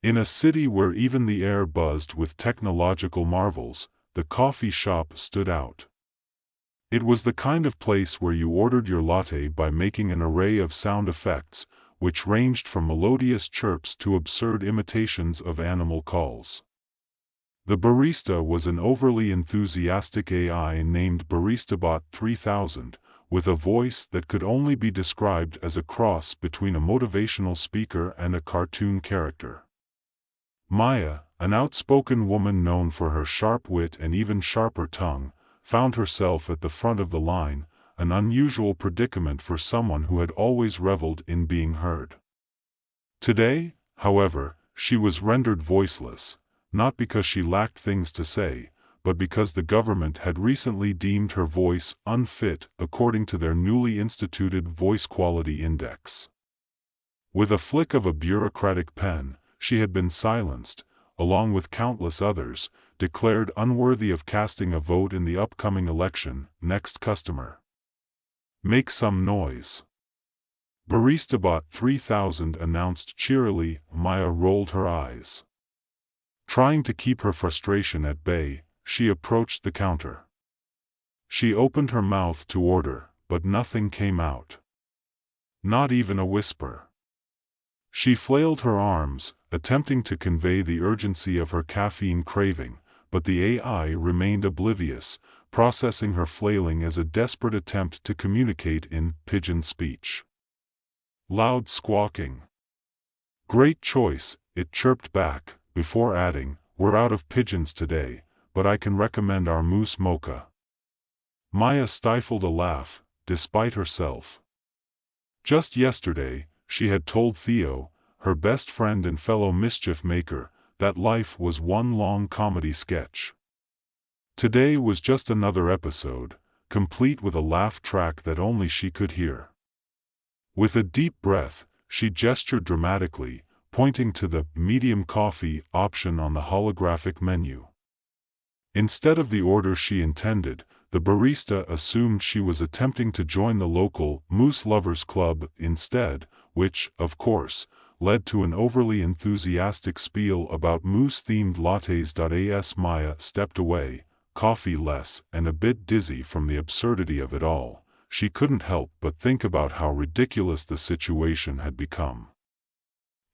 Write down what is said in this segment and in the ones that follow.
In a city where even the air buzzed with technological marvels, the coffee shop stood out. It was the kind of place where you ordered your latte by making an array of sound effects, which ranged from melodious chirps to absurd imitations of animal calls. The barista was an overly enthusiastic AI named BaristaBot 3000, with a voice that could only be described as a cross between a motivational speaker and a cartoon character. Maya, an outspoken woman known for her sharp wit and even sharper tongue, found herself at the front of the line, an unusual predicament for someone who had always reveled in being heard. Today, however, she was rendered voiceless, not because she lacked things to say, but because the government had recently deemed her voice unfit according to their newly instituted Voice Quality Index. With a flick of a bureaucratic pen, she had been silenced, along with countless others, declared unworthy of casting a vote in the upcoming election. Next customer. Make some noise. BaristaBot 3000 announced cheerily. Maya rolled her eyes. Trying to keep her frustration at bay, she approached the counter. She opened her mouth to order, but nothing came out. Not even a whisper. She flailed her arms, attempting to convey the urgency of her caffeine craving, but the AI remained oblivious, processing her flailing as a desperate attempt to communicate in pigeon speech. Loud squawking. Great choice, it chirped back, before adding, we're out of pigeons today, but I can recommend our moose mocha. Maya stifled a laugh, despite herself. Just yesterday, she had told Theo, her best friend and fellow mischief maker, that life was one long comedy sketch. Today was just another episode, complete with a laugh track that only she could hear. With a deep breath, she gestured dramatically, pointing to the medium coffee option on the holographic menu. Instead of the order she intended, the barista assumed she was attempting to join the local Moose Lovers Club instead, which, of course, led to an overly enthusiastic spiel about moose-themed lattes. As Maya stepped away, coffee-less and a bit dizzy from the absurdity of it all, she couldn't help but think about how ridiculous the situation had become.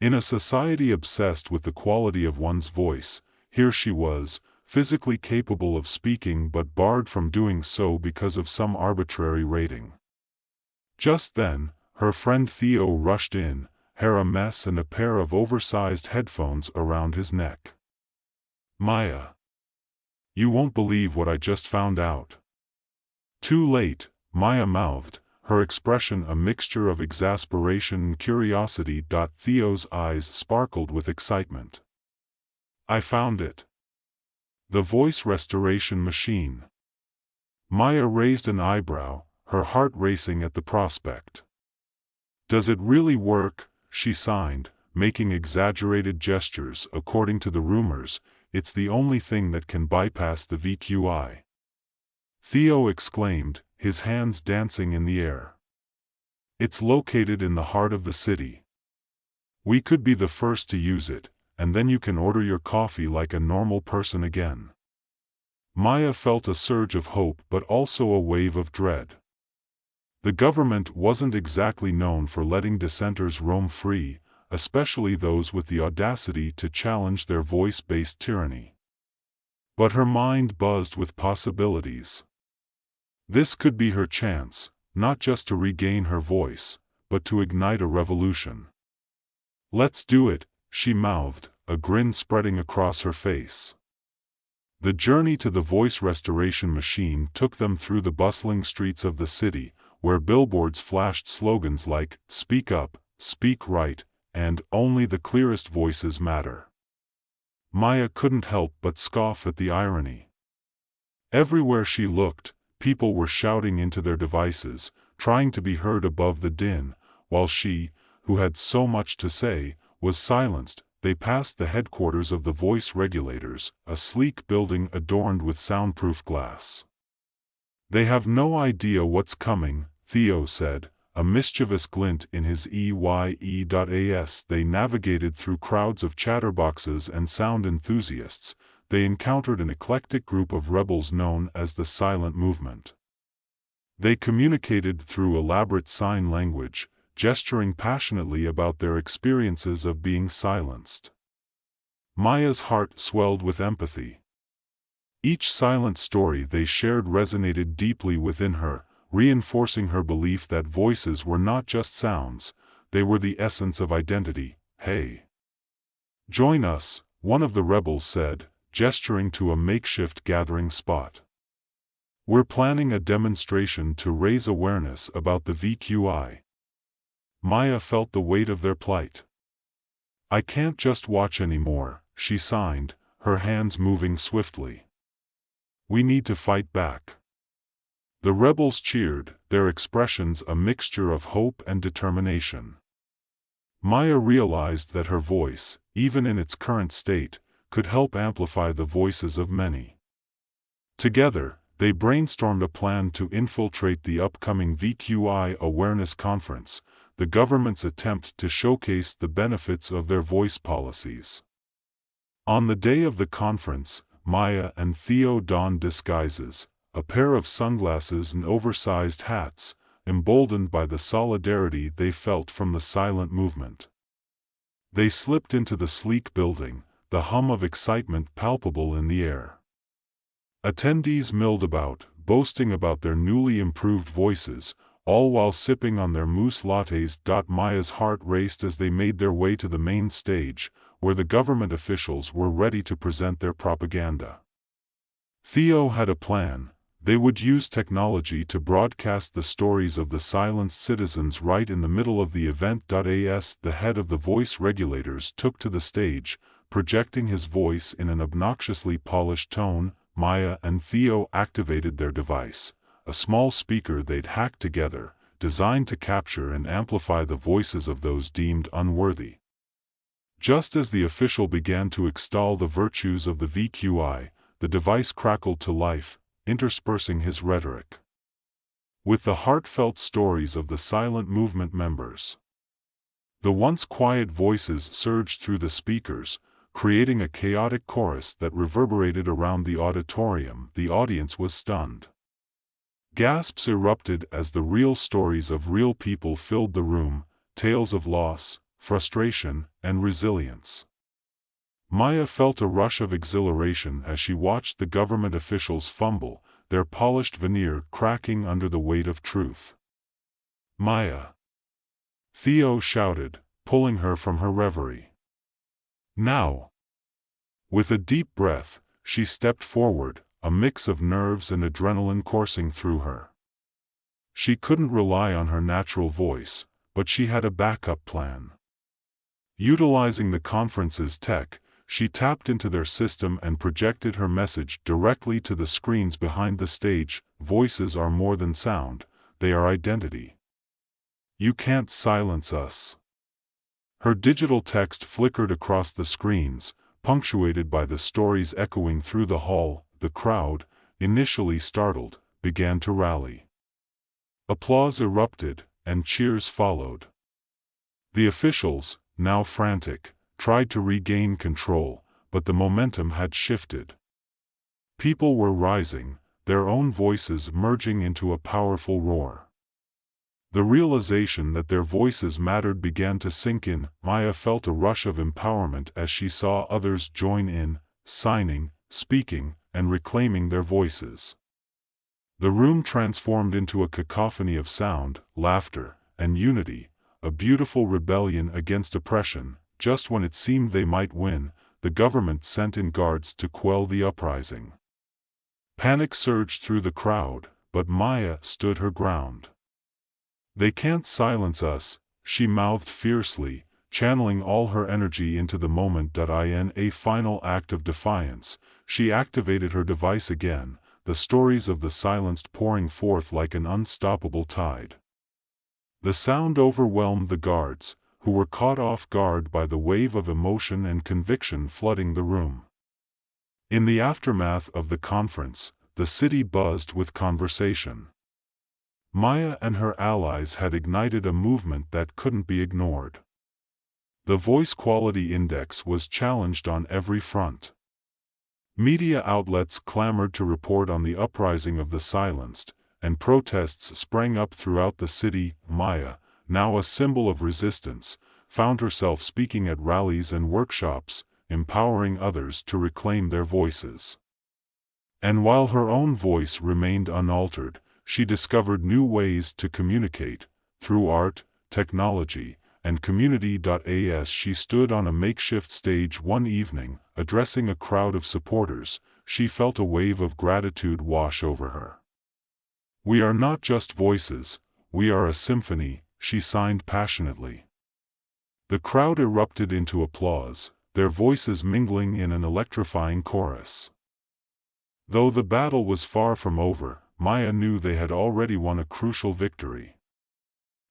In a society obsessed with the quality of one's voice, here she was, physically capable of speaking but barred from doing so because of some arbitrary rating. Just then, her friend Theo rushed in, hair a mess and a pair of oversized headphones around his neck. Maya. You won't believe what I just found out. Too late, Maya mouthed, her expression a mixture of exasperation and curiosity. Theo's eyes sparkled with excitement. I found it. The voice restoration machine. Maya raised an eyebrow, her heart racing at the prospect. Does it really work? She signed, making exaggerated gestures. According to the rumors, it's the only thing that can bypass the VQI. Theo exclaimed, his hands dancing in the air. It's located in the heart of the city. We could be the first to use it, and then you can order your coffee like a normal person again. Maya felt a surge of hope but also a wave of dread. The government wasn't exactly known for letting dissenters roam free, especially those with the audacity to challenge their voice-based tyranny. But her mind buzzed with possibilities. This could be her chance, not just to regain her voice, but to ignite a revolution. Let's do it, she mouthed, a grin spreading across her face. The journey to the voice restoration machine took them through the bustling streets of the city, where billboards flashed slogans like, "Speak up, speak right," and "Only the clearest voices matter." Maya couldn't help but scoff at the irony. Everywhere she looked, people were shouting into their devices, trying to be heard above the din, while she, who had so much to say, was silenced. They passed the headquarters of the voice regulators, a sleek building adorned with soundproof glass. They have no idea what's coming, Theo said, a mischievous glint in his EYE.AS. They navigated through crowds of chatterboxes and sound enthusiasts. They encountered an eclectic group of rebels known as the Silent Movement. They communicated through elaborate sign language, gesturing passionately about their experiences of being silenced. Maya's heart swelled with empathy. Each silent story they shared resonated deeply within her, reinforcing her belief that voices were not just sounds, they were the essence of identity. "Hey! Join us," one of the rebels said, gesturing to a makeshift gathering spot. "We're planning a demonstration to raise awareness about the VQI." Maya felt the weight of their plight. "I can't just watch anymore," she signed, her hands moving swiftly. "We need to fight back." The rebels cheered, their expressions a mixture of hope and determination. Maya realized that her voice, even in its current state, could help amplify the voices of many. Together, they brainstormed a plan to infiltrate the upcoming VQI Awareness Conference, the government's attempt to showcase the benefits of their voice policies. On the day of the conference, Maya and Theo donned disguises, a pair of sunglasses and oversized hats, emboldened by the solidarity they felt from the Silent Movement. They slipped into the sleek building, the hum of excitement palpable in the air. Attendees milled about, boasting about their newly improved voices, all while sipping on their mousse lattes. Maya's heart raced as they made their way to the main stage, where the government officials were ready to present their propaganda. Theo had a plan. They would use technology to broadcast the stories of the silenced citizens right in the middle of the event. As the head of the voice regulators took to the stage, projecting his voice in an obnoxiously polished tone, Maya and Theo activated their device, a small speaker they'd hacked together, designed to capture and amplify the voices of those deemed unworthy. Just as the official began to extol the virtues of the VQI, the device crackled to life, interspersing his rhetoric with the heartfelt stories of the Silent Movement members. The once quiet voices surged through the speakers, creating a chaotic chorus that reverberated around the auditorium. The audience was stunned. Gasps erupted as the real stories of real people filled the room, tales of loss, frustration, and resilience. Maya felt a rush of exhilaration as she watched the government officials fumble, their polished veneer cracking under the weight of truth. "Maya!" Theo shouted, pulling her from her reverie. "Now!" With a deep breath, she stepped forward, a mix of nerves and adrenaline coursing through her. She couldn't rely on her natural voice, but she had a backup plan. Utilizing the conference's tech, she tapped into their system and projected her message directly to the screens behind the stage. "Voices are more than sound, they are identity. You can't silence us." Her digital text flickered across the screens, punctuated by the stories echoing through the hall. The crowd, initially startled, began to rally. Applause erupted, and cheers followed. The officials, now frantic, tried to regain control, but the momentum had shifted. People were rising, their own voices merging into a powerful roar. The realization that their voices mattered began to sink in. Maya felt a rush of empowerment as she saw others join in, signing, speaking, and reclaiming their voices. The room transformed into a cacophony of sound, laughter, and unity, a beautiful rebellion against oppression. Just when it seemed they might win, the government sent in guards to quell the uprising. Panic surged through the crowd, but Maya stood her ground. "They can't silence us," she mouthed fiercely, channeling all her energy into the moment. In a final act of defiance, she activated her device again, the stories of the silenced pouring forth like an unstoppable tide. The sound overwhelmed the guards, who were caught off guard by the wave of emotion and conviction flooding the room. In the aftermath of the conference, the city buzzed with conversation. Maya and her allies had ignited a movement that couldn't be ignored. The voice quality index was challenged on every front. Media outlets clamored to report on the uprising of the silenced, and protests sprang up throughout the city. Maya, now a symbol of resistance, found herself speaking at rallies and workshops, empowering others to reclaim their voices. And while her own voice remained unaltered, she discovered new ways to communicate, through art, technology, and community. As she stood on a makeshift stage one evening, addressing a crowd of supporters, she felt a wave of gratitude wash over her. "We are not just voices, we are a symphony," she signed passionately. The crowd erupted into applause, their voices mingling in an electrifying chorus. Though the battle was far from over, Maya knew they had already won a crucial victory.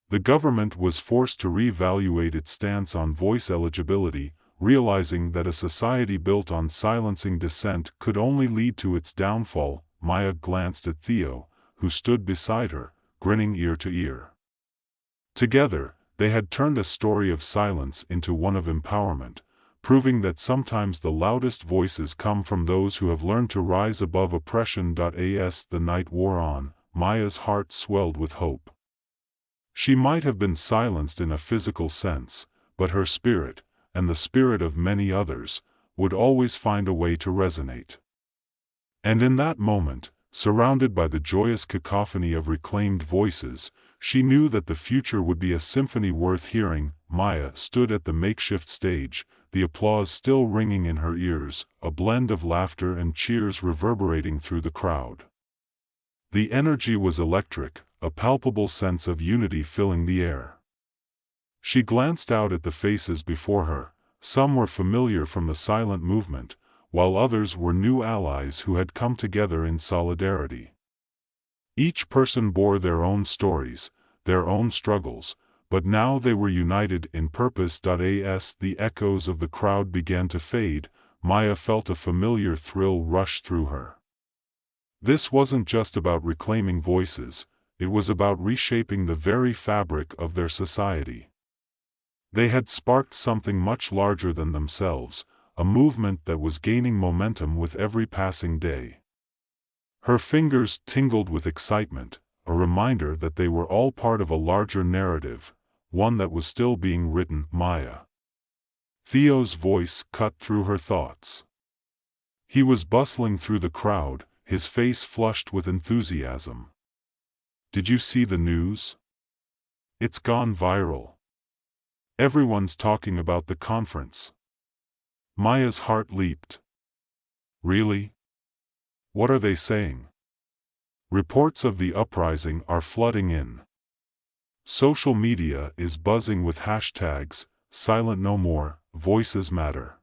The government was forced to reevaluate its stance on voice eligibility, realizing that a society built on silencing dissent could only lead to its downfall. Maya glanced at Theo, who stood beside her, grinning ear to ear. Together, they had turned a story of silence into one of empowerment, proving that sometimes the loudest voices come from those who have learned to rise above oppression. As the night wore on, Maya's heart swelled with hope. She might have been silenced in a physical sense, but her spirit, and the spirit of many others, would always find a way to resonate. And in that moment, surrounded by the joyous cacophony of reclaimed voices, she knew that the future would be a symphony worth hearing. Maya stood at the makeshift stage, the applause still ringing in her ears, a blend of laughter and cheers reverberating through the crowd. The energy was electric, a palpable sense of unity filling the air. She glanced out at the faces before her. Some were familiar from the silent movement, while others were new allies who had come together in solidarity. Each person bore their own stories, their own struggles, but now they were united in purpose. As the echoes of the crowd began to fade, Maya felt a familiar thrill rush through her. This wasn't just about reclaiming voices, it was about reshaping the very fabric of their society. They had sparked something much larger than themselves, a movement that was gaining momentum with every passing day. Her fingers tingled with excitement, a reminder that they were all part of a larger narrative, one that was still being written. Maya. Theo's voice cut through her thoughts. He was bustling through the crowd, his face flushed with enthusiasm. "Did you see the news? It's gone viral. Everyone's talking about the conference." Maya's heart leaped. "Really? What are they saying?" "Reports of the uprising are flooding in. Social media is buzzing with hashtags, silent no more, voices matter.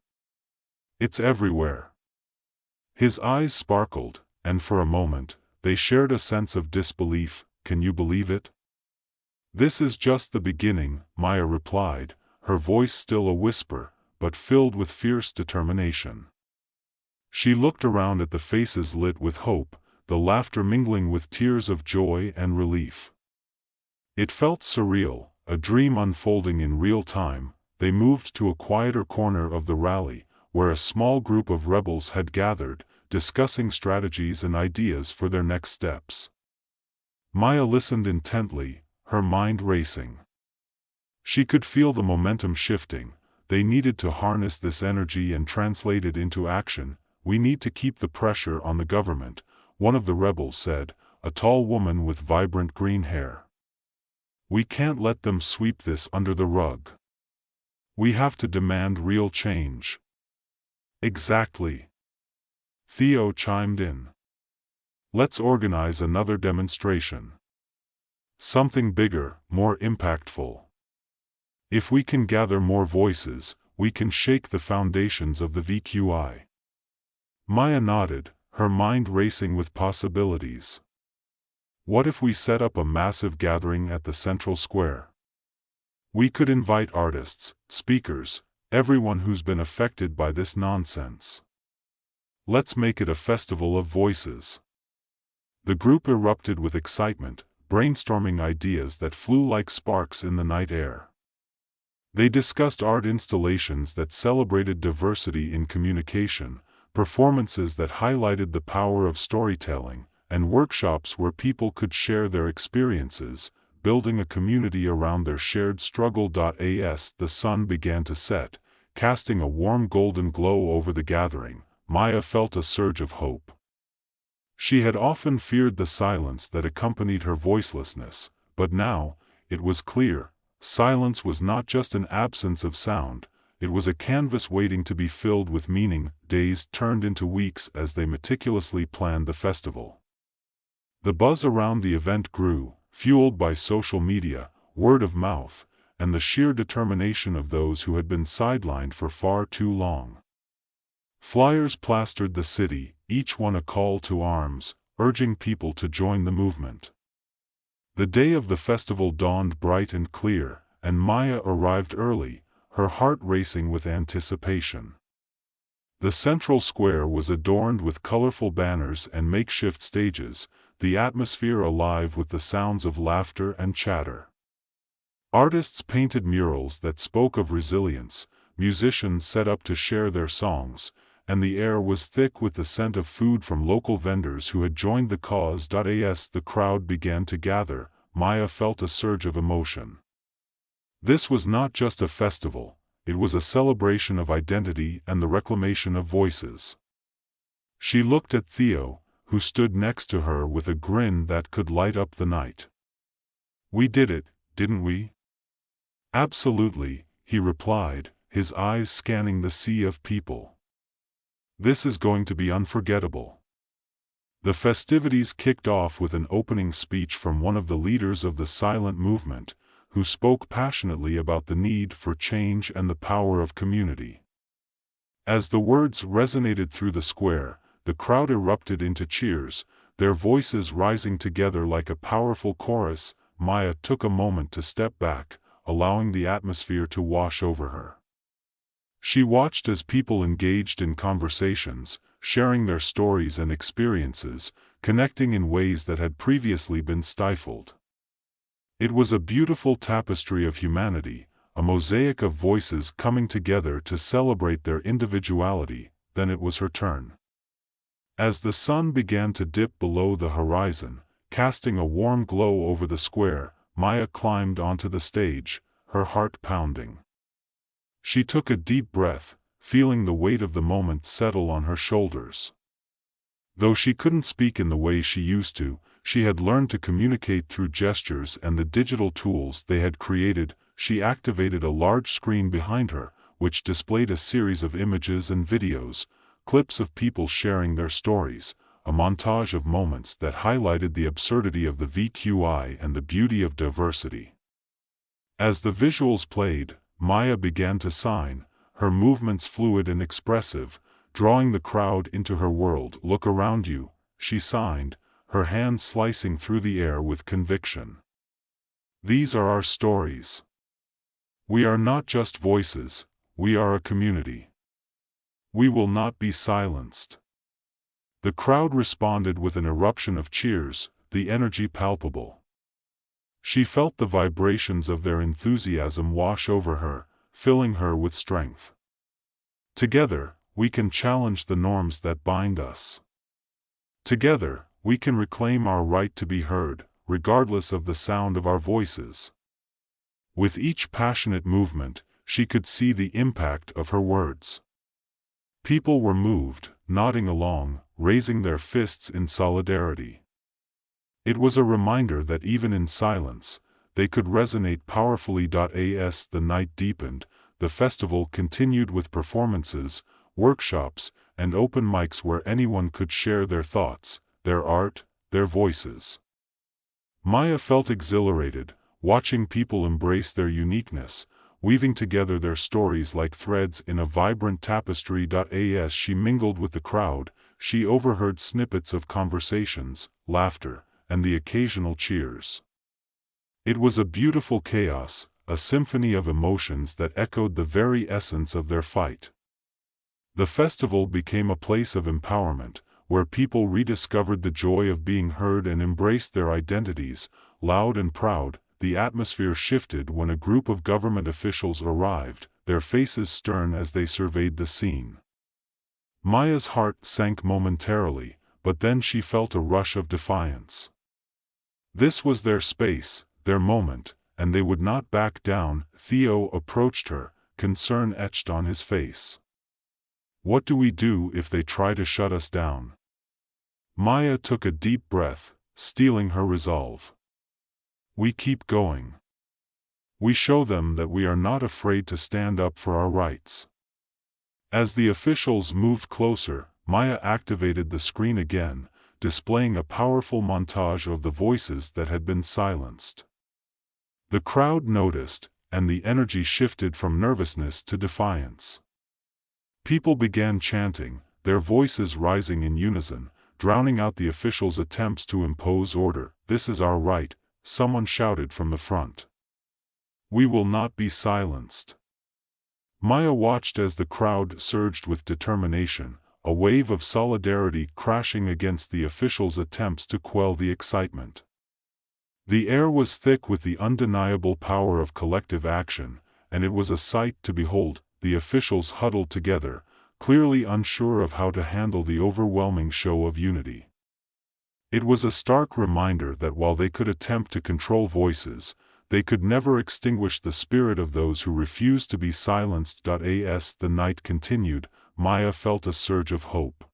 It's everywhere." His eyes sparkled, and for a moment, they shared a sense of disbelief. "Can you believe it?" "This is just the beginning," Maya replied, her voice still a whisper, but filled with fierce determination. She looked around at the faces lit with hope, the laughter mingling with tears of joy and relief. It felt surreal, a dream unfolding in real time. They moved to a quieter corner of the rally, where a small group of rebels had gathered, discussing strategies and ideas for their next steps. Maya listened intently, her mind racing. She could feel the momentum shifting. They needed to harness this energy and translate it into action. "We need to keep the pressure on the government," one of the rebels said, a tall woman with vibrant green hair. "We can't let them sweep this under the rug. We have to demand real change." "Exactly," Theo chimed in. "Let's organize another demonstration. Something bigger, more impactful. If we can gather more voices, we can shake the foundations of the VQI." Maya nodded, her mind racing with possibilities. "What if we set up a massive gathering at the central square? We could invite artists, speakers, everyone who's been affected by this nonsense. Let's make it a festival of voices." The group erupted with excitement, brainstorming ideas that flew like sparks in the night air. They discussed art installations that celebrated diversity in communication, performances that highlighted the power of storytelling, and workshops where people could share their experiences, building a community around their shared struggle. As the sun began to set, casting a warm golden glow over the gathering, Maya felt a surge of hope. She had often feared the silence that accompanied her voicelessness, but now, it was clear, silence was not just an absence of sound, it was a canvas waiting to be filled with meaning. Days turned into weeks as they meticulously planned the festival. The buzz around the event grew, fueled by social media, word of mouth, and the sheer determination of those who had been sidelined for far too long. Flyers plastered the city, each one a call to arms, urging people to join the movement. The day of the festival dawned bright and clear, and Maya arrived early, her heart racing with anticipation. The central square was adorned with colorful banners and makeshift stages, the atmosphere alive with the sounds of laughter and chatter. Artists painted murals that spoke of resilience, musicians set up to share their songs, and the air was thick with the scent of food from local vendors who had joined the cause. As the crowd began to gather, Maya felt a surge of emotion. This was not just a festival, it was a celebration of identity and the reclamation of voices. She looked at Theo, who stood next to her with a grin that could light up the night. "We did it, didn't we?" "Absolutely," he replied, his eyes scanning the sea of people. "This is going to be unforgettable." The festivities kicked off with an opening speech from one of the leaders of the silent movement, who spoke passionately about the need for change and the power of community. As the words resonated through the square, the crowd erupted into cheers, their voices rising together like a powerful chorus. Maya took a moment to step back, allowing the atmosphere to wash over her. She watched as people engaged in conversations, sharing their stories and experiences, connecting in ways that had previously been stifled. It was a beautiful tapestry of humanity, a mosaic of voices coming together to celebrate their individuality. Then it was her turn. As the sun began to dip below the horizon, casting a warm glow over the square, Maya climbed onto the stage, her heart pounding. She took a deep breath, feeling the weight of the moment settle on her shoulders. Though she couldn't speak in the way she used to, she had learned to communicate through gestures and the digital tools they had created. She activated a large screen behind her, which displayed a series of images and videos, clips of people sharing their stories, a montage of moments that highlighted the absurdity of the VQI and the beauty of diversity. As the visuals played, Maya began to sign, her movements fluid and expressive, drawing the crowd into her world. "Look around you," she signed, her hand slicing through the air with conviction. "These are our stories. We are not just voices, we are a community. We will not be silenced." The crowd responded with an eruption of cheers, the energy palpable. She felt the vibrations of their enthusiasm wash over her, filling her with strength. Together, we can challenge the norms that bind us. Together, we can reclaim our right to be heard, regardless of the sound of our voices. With each passionate movement, she could see the impact of her words. People were moved, nodding along, raising their fists in solidarity. It was a reminder that even in silence, they could resonate powerfully. As the night deepened, the festival continued with performances, workshops, and open mics where anyone could share their thoughts, their art, their voices. Maya felt exhilarated, watching people embrace their uniqueness, weaving together their stories like threads in a vibrant tapestry. As she mingled with the crowd, she overheard snippets of conversations, laughter, and the occasional cheers. It was a beautiful chaos, a symphony of emotions that echoed the very essence of their fight. The festival became a place of empowerment, where people rediscovered the joy of being heard and embraced their identities, loud and proud. The atmosphere shifted when a group of government officials arrived, their faces stern as they surveyed the scene. Maya's heart sank momentarily, but then she felt a rush of defiance. This was their space, their moment, and they would not back down. Theo approached her, concern etched on his face. "What do we do if they try to shut us down?" Maya took a deep breath, steeling her resolve. "We keep going. We show them that we are not afraid to stand up for our rights." As the officials moved closer, Maya activated the screen again, displaying a powerful montage of the voices that had been silenced. The crowd noticed, and the energy shifted from nervousness to defiance. People began chanting, their voices rising in unison, drowning out the officials' attempts to impose order. "This is our right," someone shouted from the front. "We will not be silenced." Maya watched as the crowd surged with determination, a wave of solidarity crashing against the officials' attempts to quell the excitement. The air was thick with the undeniable power of collective action, and it was a sight to behold. The officials huddled together, clearly unsure of how to handle the overwhelming show of unity. It was a stark reminder that while they could attempt to control voices, they could never extinguish the spirit of those who refused to be silenced. As the night continued, Maya felt a surge of hope.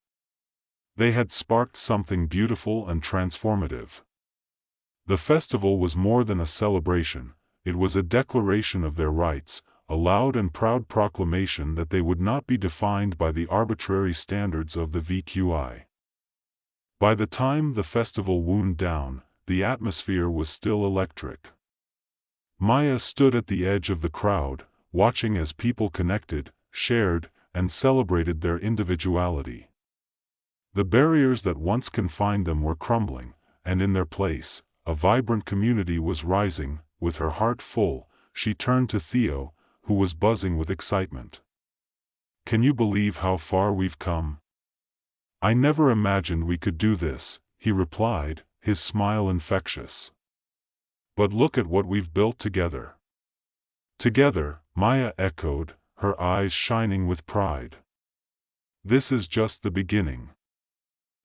They had sparked something beautiful and transformative. The festival was more than a celebration, it was a declaration of their rights, a loud and proud proclamation that they would not be defined by the arbitrary standards of the VQI. By the time the festival wound down, the atmosphere was still electric. Maya stood at the edge of the crowd, watching as people connected, shared, and celebrated their individuality. The barriers that once confined them were crumbling, and in their place, a vibrant community was rising. With her heart full, she turned to Theo, who was buzzing with excitement. "Can you believe how far we've come?" "I never imagined we could do this," he replied, his smile infectious. "But look at what we've built together." "Together," Maya echoed, her eyes shining with pride. "This is just the beginning.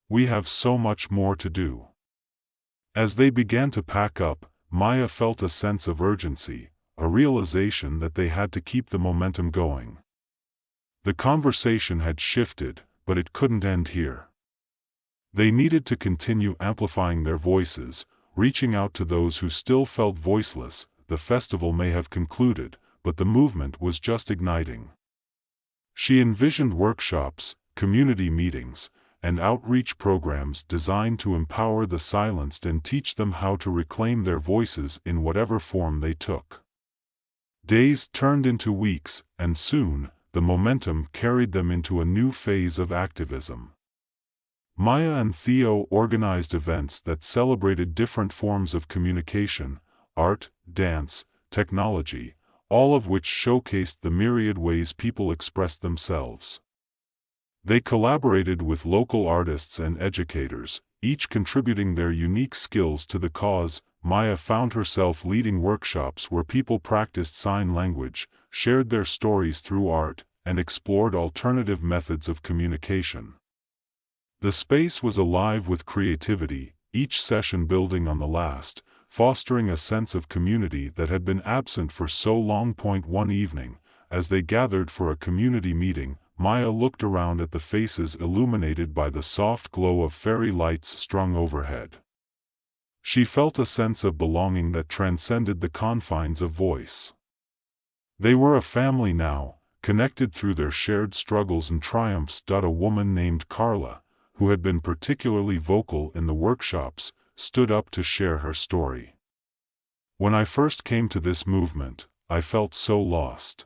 We have so much more to do." As they began to pack up, Maya felt a sense of urgency, a realization that they had to keep the momentum going. The conversation had shifted, but it couldn't end here. They needed to continue amplifying their voices, reaching out to those who still felt voiceless. The festival may have concluded, but the movement was just igniting. She envisioned workshops, community meetings, and outreach programs designed to empower the silenced and teach them how to reclaim their voices in whatever form they took. Days turned into weeks, and soon, the momentum carried them into a new phase of activism. Maya and Theo organized events that celebrated different forms of communication, art, dance, technology, all of which showcased the myriad ways people express themselves. They collaborated with local artists and educators, each contributing their unique skills to the cause. Maya found herself leading workshops where people practiced sign language, shared their stories through art, and explored alternative methods of communication. The space was alive with creativity, each session building on the last, fostering a sense of community that had been absent for so long. One evening, as they gathered for a community meeting, Maya looked around at the faces illuminated by the soft glow of fairy lights strung overhead. She felt a sense of belonging that transcended the confines of voice. They were a family now, connected through their shared struggles and triumphs. A woman named Carla, who had been particularly vocal in the workshops, stood up to share her story. "When I first came to this movement, I felt so lost.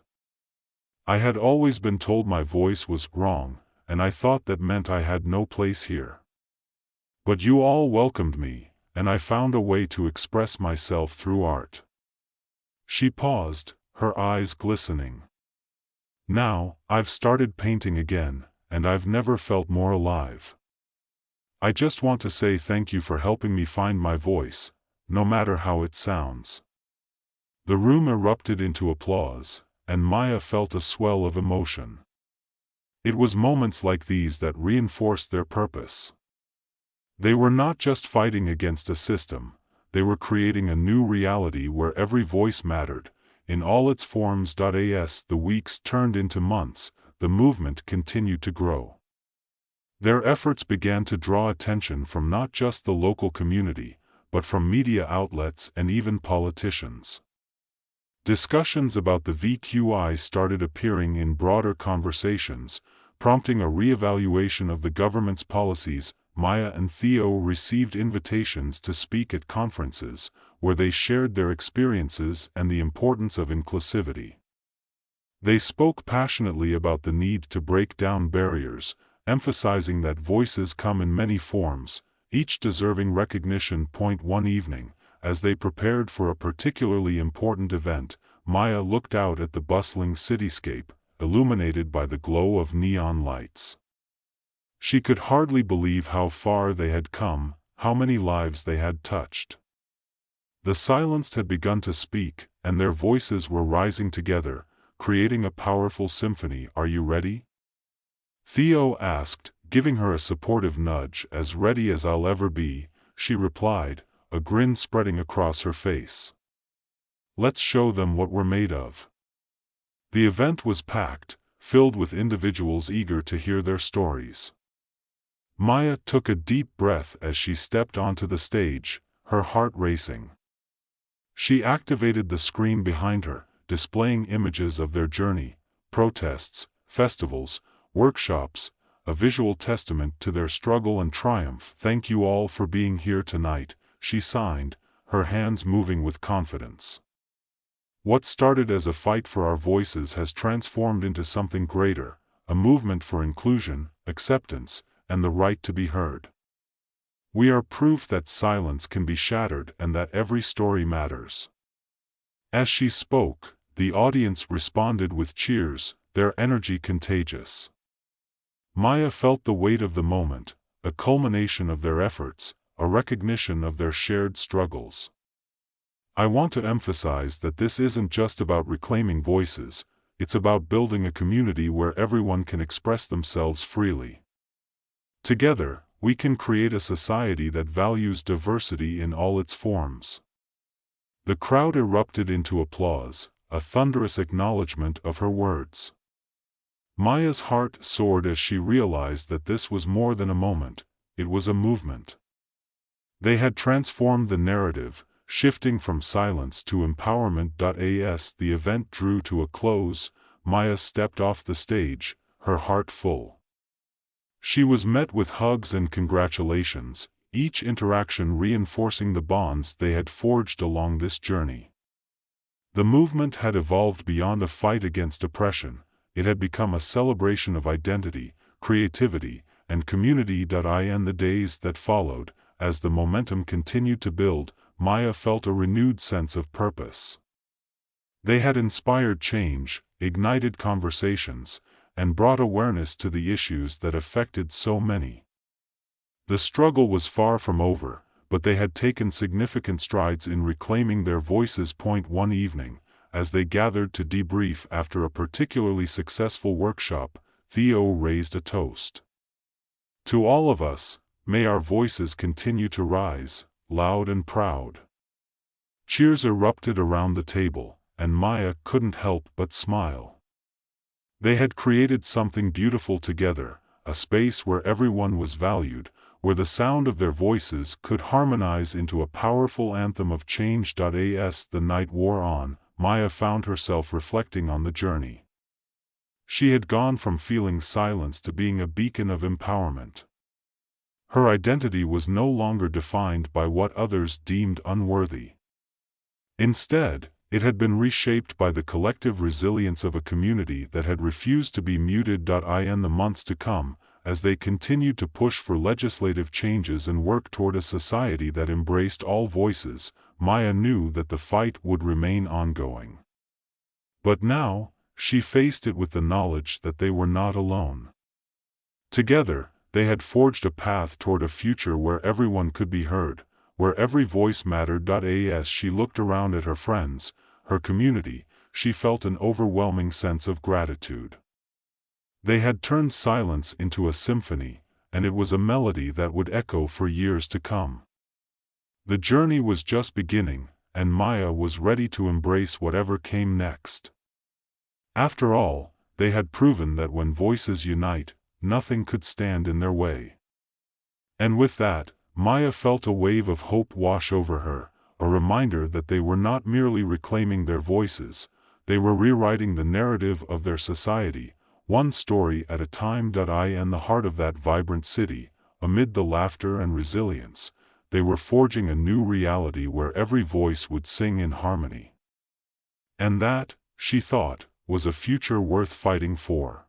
I had always been told my voice was wrong, and I thought that meant I had no place here. But you all welcomed me, and I found a way to express myself through art." She paused, her eyes glistening. "Now, I've started painting again, and I've never felt more alive. I just want to say thank you for helping me find my voice. no matter how it sounds. The room erupted into applause, and Maya felt a swell of emotion. It was moments like these that reinforced their purpose. They were not just fighting against a system, they were creating a new reality where every voice mattered, in all its forms. As the weeks turned into months, the movement continued to grow. Their efforts began to draw attention from not just the local community, but from media outlets and even politicians. Discussions about the VQI started appearing in broader conversations, prompting a re-evaluation of the government's policies. Maya and Theo received invitations to speak at conferences, where they shared their experiences and the importance of inclusivity. They spoke passionately about the need to break down barriers, emphasizing that voices come in many forms, each deserving recognition. One evening, as they prepared for a particularly important event, Maya looked out at the bustling cityscape, illuminated by the glow of neon lights. She could hardly believe how far they had come, how many lives they had touched. The silenced had begun to speak, and their voices were rising together, creating a powerful symphony. "Are you ready?" Theo asked, giving her a supportive nudge. "As ready as I'll ever be," she replied, a grin spreading across her face. "Let's show them what we're made of." The event was packed, filled with individuals eager to hear their stories. Maya took a deep breath as she stepped onto the stage, her heart racing. She activated the screen behind her, displaying images of their journey, protests, festivals, workshops, a visual testament to their struggle and triumph. "Thank you all for being here tonight," she signed, her hands moving with confidence. "What started as a fight for our voices has transformed into something greater, a movement for inclusion, acceptance, and the right to be heard. We are proof that silence can be shattered and that every story matters." As she spoke, the audience responded with cheers, their energy contagious. Maya felt the weight of the moment, a culmination of their efforts, a recognition of their shared struggles. "I want to emphasize that this isn't just about reclaiming voices, it's about building a community where everyone can express themselves freely. Together, we can create a society that values diversity in all its forms." The crowd erupted into applause, a thunderous acknowledgement of her words. Maya's heart soared as she realized that this was more than a moment, it was a movement. They had transformed the narrative, shifting from silence to empowerment. As the event drew to a close, Maya stepped off the stage, her heart full. She was met with hugs and congratulations, each interaction reinforcing the bonds they had forged along this journey. The movement had evolved beyond a fight against oppression, it had become a celebration of identity, creativity, and community. In the days that followed, as the momentum continued to build, Maya felt a renewed sense of purpose. They had inspired change, ignited conversations, and brought awareness to the issues that affected so many. The struggle was far from over, but they had taken significant strides in reclaiming their voices. One evening, as they gathered to debrief after a particularly successful workshop, Theo raised a toast. "To all of us, may our voices continue to rise, loud and proud." Cheers erupted around the table, and Maya couldn't help but smile. They had created something beautiful together, a space where everyone was valued, where the sound of their voices could harmonize into a powerful anthem of change. As the night wore on, Maya found herself reflecting on the journey. She had gone from feeling silence to being a beacon of empowerment. Her identity was no longer defined by what others deemed unworthy. Instead, it had been reshaped by the collective resilience of a community that had refused to be muted. In the months to come, as they continued to push for legislative changes and work toward a society that embraced all voices, Maya knew that the fight would remain ongoing. But now, she faced it with the knowledge that they were not alone. Together, they had forged a path toward a future where everyone could be heard, where every voice mattered. As she looked around at her friends, her community, she felt an overwhelming sense of gratitude. They had turned silence into a symphony, and it was a melody that would echo for years to come. The journey was just beginning, and Maya was ready to embrace whatever came next. After all, they had proven that when voices unite, nothing could stand in their way. And with that, Maya felt a wave of hope wash over her, a reminder that they were not merely reclaiming their voices, they were rewriting the narrative of their society, one story at a time. In the heart of that vibrant city, amid the laughter and resilience, they were forging a new reality where every voice would sing in harmony. And that, she thought, was a future worth fighting for.